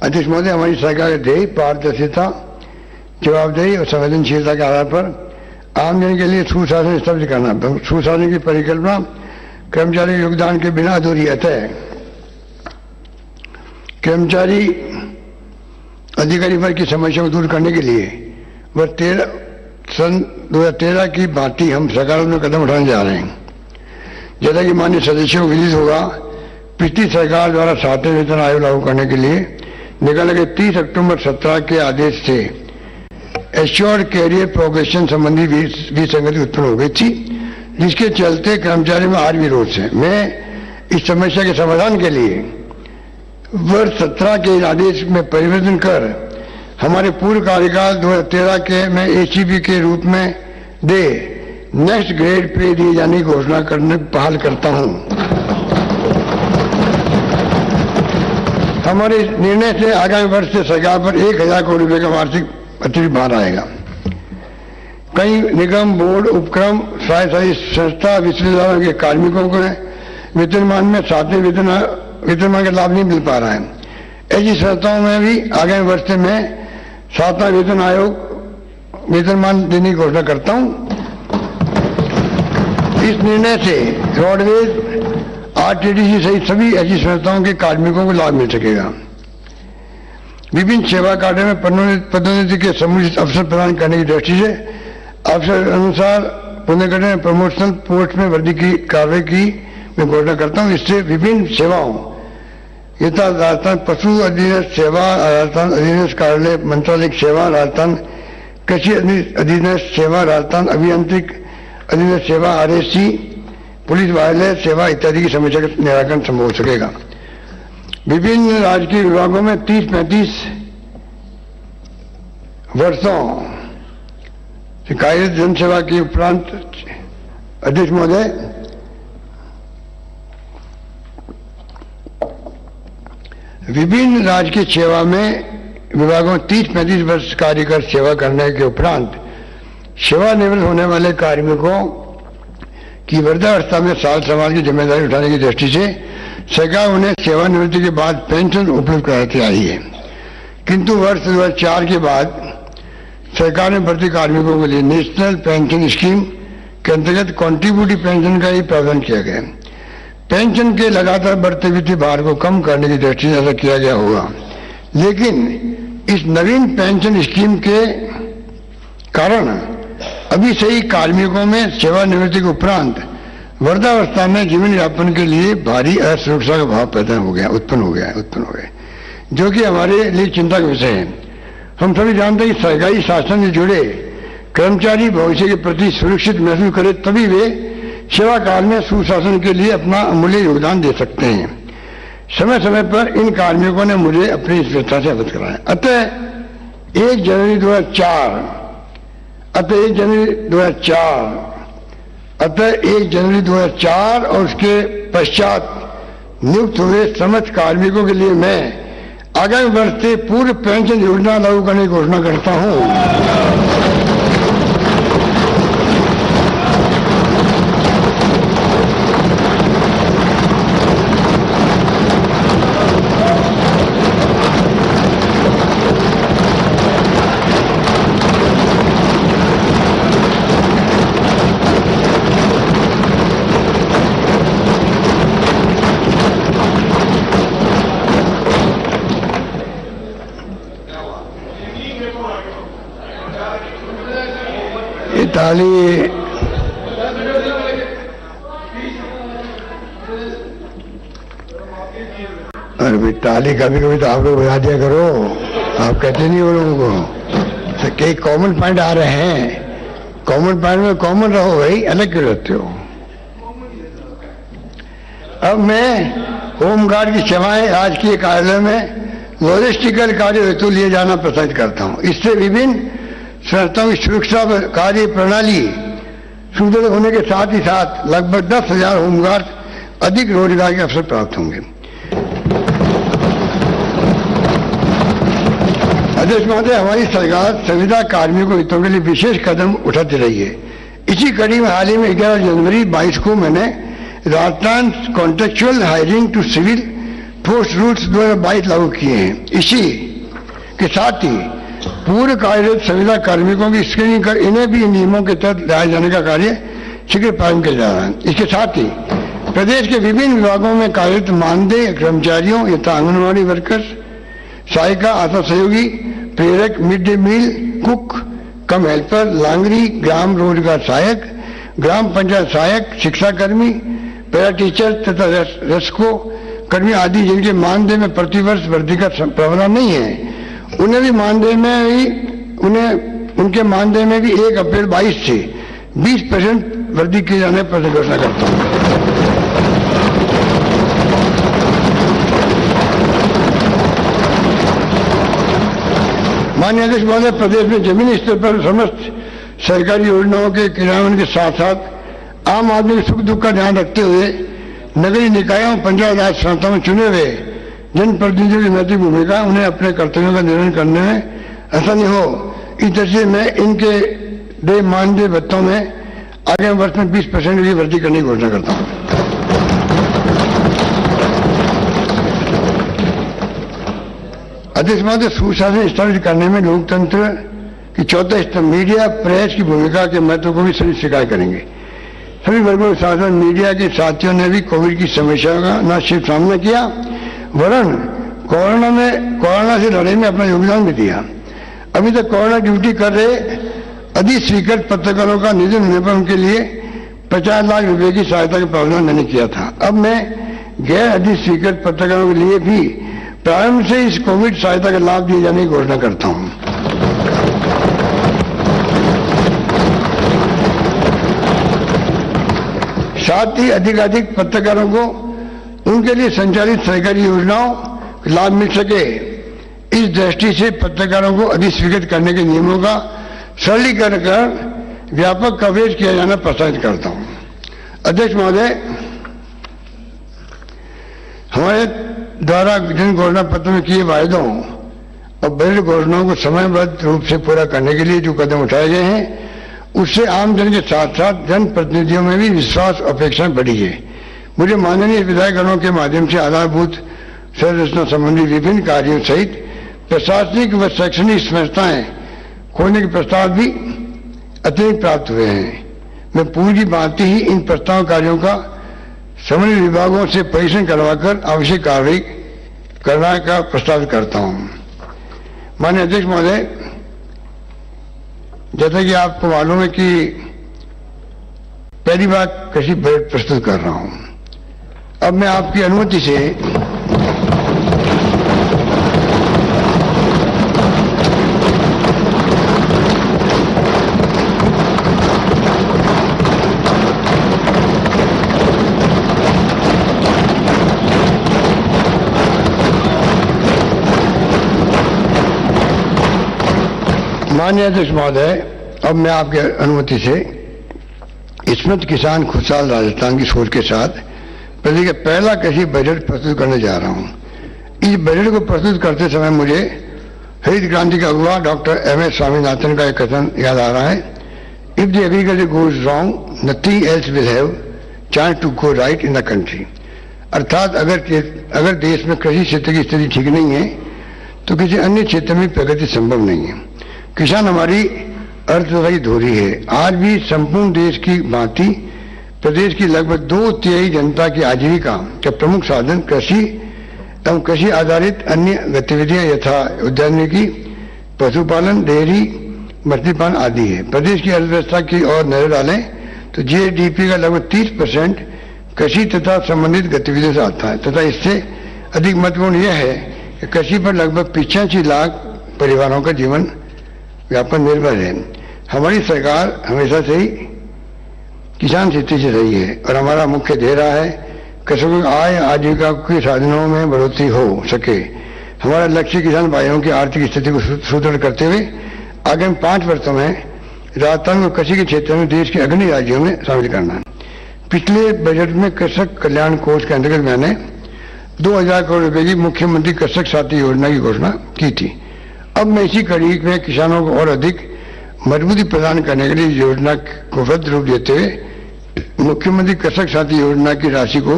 अध्यक्ष महोदय, हमारी सरकार का ध्येय पारदर्शिता, जवाबदेही और संवेदनशीलता के आधार पर आम जन के लिए सुशासन स्थापित करना। सुशासन की परिकल्पना कर्मचारी योगदान के बिना अधूरी है। कर्मचारी अधिकारी वर्ग की समस्या को दूर करने के लिए वह सन 2013 की भांति हम सकारात्मक कदम उठाने जा रहे हैं। जैसा कि माननीय सदस्यों को विदित होगा, पिछली सरकार द्वारा 7वें वेतन आयोग लागू करने के लिए निकाले गए 30 अक्टूबर 17 के आदेश से एश्योर्ड कैरियर प्रोग्रेशन संबंधी विसंगति उत्पन्न हो गई थी, जिसके चलते कर्मचारी में आज भी रोष है। मैं इस समस्या के समाधान के लिए वर्ष 17 के आदेश में परिवर्तन कर हमारे पूर्व कार्यकाल 2013 के में एसीपी के रूप में दे नेक्स्ट ग्रेड पे दिए जाने की घोषणा करने पहल करता हूं। हमारे निर्णय से आगामी वर्ष से सरकार पर 1000 करोड़ रुपए का वार्षिक अतिरिक्त भार आएगा। कई निगम, बोर्ड, उपक्रम, स्वायत्त संस्था, विश्वविद्यालयों के कार्मिकों को वेतनमान में 7वें वेतनमान का लाभ नहीं मिल पा रहा है। ऐसी संस्थाओं में भी आगामी वर्ष में 7वां वेतन आयोग वेतनमान देने की घोषणा करता हूं। इस निर्णय से रोडवेज, आरटीडीसी सहित सभी ऐसी संस्थाओं के कार्मिकों को लाभ मिल सकेगा। विभिन्न सेवा कार्यों में पदोन्नति के समुचित अवसर प्रदान करने की दृष्टि से अवसर अनुसार पुनर्गठन में प्रमोशनल पोस्ट में वृद्धि की कार्रवाई की मैं घोषणा करता हूं। इससे विभिन्न सेवाओं यथा राजस्थान पशु अधीनस्थ सेवा, राजस्थान अधीनस्थ कार्यालय मंत्रालय सेवा, राजस्थान कृषि अधीनस्थ सेवा, राजस्थान अभियांत्रिक अधीनस्थ सेवा, आरएससी, पुलिस वायरलेस सेवा इत्यादि की समस्या का निराकरण संभव हो सकेगा। विभिन्न राजकीय विभागों में 30-35 वर्षों से कार्यरत जनसेवा के उपरांत अध्यक्ष महोदय, विभिन्न राजकीय सेवा में विभागों में 30-35 वर्ष कार्य कर सेवा करने के उपरांत सेवानिवृत्त होने वाले कार्मिकों की वृद्धावस्था में साल समाज की जिम्मेदारी उठाने की दृष्टि से सरकार उन्हें सेवानिवृत्ति के बाद पेंशन उपलब्ध कराती आई है। किंतु वर्ष 2004 के बाद सरकार ने भर्ती कार्मिकों के लिए नेशनल पेंशन स्कीम के अंतर्गत कॉन्ट्रीब्यूटिव पेंशन का ही प्रावधान किया गया। पेंशन के लगातार बढ़ते वित्तीय भार को कम करने की दृष्टि से ऐसा किया गया होगा, लेकिन इस नवीन पेंशन स्कीम के कारण अभी से ही कार्मिकों में सेवानिवृत्ति के उपरांत वृद्धावस्था में जीवन यापन के लिए भारी असुरक्षा का भाव उत्पन्न हो गया, जो कि हमारे लिए चिंता का विषय है। हम सभी जानते हैं कि सरकारी शासन से जुड़े कर्मचारी भविष्य के प्रति सुरक्षित महसूस करें, तभी वे सेवा काल में सुशासन के लिए अपना अमूल्य योगदान दे सकते हैं। समय समय पर इन कार्मिकों ने मुझे अपनी इस व्यवस्था से अवगत कराया। अतः 1 जनवरी 2004 और उसके पश्चात नियुक्त हुए समस्त कार्मिकों के लिए मैं आगामी वर्ष से पूर्व पेंशन योजना लागू करने की घोषणा करता हूं। ताली अरे भाई, ताली कभी कभी तो आप लोग बजा दिया करो, आप कहते नहीं हो लोगों को। तो कई कॉमन पॉइंट आ रहे हैं, कॉमन पॉइंट में कॉमन रहो भाई, अलग क्यों रहते हो। अब मैं होमगार्ड की सेवाएं राजकीय कार्यालय में लॉजिस्टिकल कार्य हेतु लिए जाना पसंद करता हूं। इससे विभिन्न संस्थाओं की सुरक्षा कार्य प्रणाली सुदृढ़ होने के साथ ही साथ लगभग 10,000 होमगार्ड अधिक रोजगार के अवसर प्राप्त होंगे। अध्यक्ष महोदय, हमारी सरकार संविदा कार्मिकों हितों के लिए विशेष कदम उठाती रही है। इसी कड़ी में हाल ही में 11 जनवरी 22 को मैंने Rajasthan contractual hiring to civil post rules 2022 लागू किए हैं। इसी के साथ ही पूर्व कार्यरत संविदा कार्मिकों की स्क्रीनिंग कर इन्हें भी इन नियमों के तहत लाए जाने का कार्य शीघ्र प्रारंभ किया जा रहा है। इसके साथ ही प्रदेश के विभिन्न विभागों में कार्यरत मानदेय कर्मचारियों यथा आंगनबाड़ी वर्कर्स, सहायिका, आशा सहयोगी, प्रेरक, मिड डे मील कुक कम हेल्पर, लांगरी, ग्राम रोजगार सहायक, ग्राम पंचायत सहायक, शिक्षाकर्मी, पैरा टीचर तथा रसको कर्मी आदि जिनके मानदेय में प्रतिवर्ष वृद्धि का प्रावधान नहीं है, उन्हें भी मानदेय में भी उनके मानदेय में भी 1 अप्रैल 22 से 20% वृद्धि किए जाने पर घोषणा करता हूं। माननीय अध्यक्ष महोदय, प्रदेश में जमीनी स्तर पर समस्त सरकारी योजनाओं के क्रियान्वयन के साथ साथ आम आदमी के सुख दुख का ध्यान रखते हुए नगरीय निकायों पंचायत राज संस्थाओं में चुने हुए जनप्रतिनिधियों की नैतिक भूमिका उन्हें अपने कर्तव्यों का निर्वहन करने में आसानी हो, इस तरह से मैं इनके देय मानदेय भत्तों में आगामी वर्ष में 20% की वृद्धि करने की घोषणा करता हूं। अध्यक्ष महोदय, सुशासन स्थापित करने में लोकतंत्र की चौथा स्तंभ मीडिया प्रेस की भूमिका के महत्व को भी सभी स्वीकार करेंगे। सभी वर्गों के साथ मीडिया के साथियों ने भी कोविड की समस्या का न सिर्फ सामना किया वरन कोरोना से लड़ाई में अपना योगदान भी दिया। अभी तक कोरोना ड्यूटी कर रहे अधिस्वीकृत पत्रकारों का निधन होने पर उनके लिए 50 लाख रुपए की सहायता का प्रावधान मैंने किया था। अब मैं गैर अधिस्वीकृत पत्रकारों के लिए भी प्रारंभ से इस कोविड सहायता का लाभ दिए जाने की घोषणा करता हूं। साथ ही अधिक पत्रकारों को उनके लिए संचालित सरकारी योजनाओं का लाभ मिल सके, इस दृष्टि से पत्रकारों को अधिस्वीकृत करने के नियमों का सरलीकरण कर व्यापक कवरेज किया जाना प्रोत्साहित करता हूं। अध्यक्ष महोदय, हमारे द्वारा जन घोषणा पत्र में किए वायदों और बजट घोषणाओं को समयबद्ध रूप से पूरा करने के लिए जो कदम उठाए गए हैं उससे आम जन के साथ साथ जनप्रतिनिधियों में भी विश्वास अपेक्षा बढ़ी है। मुझे माननीय विधायकगणों के माध्यम से आधारभूत संरचना संबंधी विभिन्न कार्यों सहित प्रशासनिक व शैक्षणिक संस्थाएं खोलने के प्रस्ताव भी अतिरिक्त प्राप्त हुए हैं। मैं पूरी भांति ही इन प्रस्ताव कार्यों का संबंधित विभागों से परीक्षण करवाकर आवश्यक कार्रवाई करने का प्रस्ताव करता हूं। माननीय अध्यक्ष महोदय, जैसा कि आपको मालूम है कि पहली बार कृषि बजट प्रस्तुत कर रहा हूं। अब मैं आपकी अनुमति से माननीय अध्यक्ष महोदय, अब मैं आपके अनुमति से स्मृत किसान खुशहाल राजस्थान की सोच के साथ प्रदेश का पहला कृषि बजट प्रस्तुत करने जा रहा हूं। इस बजट को प्रस्तुत करते समय मुझे हरित क्रांति का अगुवा डॉक्टर MS स्वामीनाथन का एक कथन याद आ रहा है, if the agriculture goes wrong nothing else will have chance to go right in the country. अर्थात अगर देश में कृषि क्षेत्र की स्थिति ठीक नहीं है तो किसी अन्य क्षेत्र में प्रगति संभव नहीं है। किसान हमारी अर्थव्यवस्था की धुरी है। आज भी संपूर्ण देश की भांति प्रदेश की लगभग 2/3 जनता की आजीविका का प्रमुख साधन कृषि एवं कृषि आधारित अन्य गतिविधियां यथा उद्यानिकी, पशुपालन, डेयरी, मछली पालन आदि है। प्रदेश की अर्थव्यवस्था की ओर नजर डालें तो GDP का लगभग 30% कृषि तथा संबंधित गतिविधियों से आता है तथा इससे अधिक महत्वपूर्ण यह है कि कृषि पर लगभग 85 लाख परिवारों का जीवन व्यापन निर्भर है। हमारी सरकार हमेशा से ही किसान स्थिति से रही है और हमारा मुख्य ध्येय रहा है कृषकों की आय आजीविका के साधनों में बढ़ोतरी हो सके। हमारा लक्ष्य किसान भाइयों की आर्थिक स्थिति को सुदृढ़ करते हुए आगामी 5 वर्षों में राजस्थान को कृषि के क्षेत्र में देश के अग्रणी राज्यों में शामिल करना है। पिछले बजट में कृषक कल्याण कोष के अंतर्गत मैंने 2000 करोड़ रुपए की मुख्यमंत्री कृषक साथी योजना की घोषणा की थी। अब मैं इसी कड़ी में किसानों को और अधिक मजबूती प्रदान करने के लिए योजना को वृद्ध रूप देते हुए मुख्यमंत्री कृषक साथी योजना की राशि को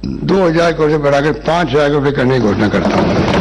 2000 करोड़ से बढ़ाकर 5000 करोड़ रुपये करने की घोषणा करता हूं।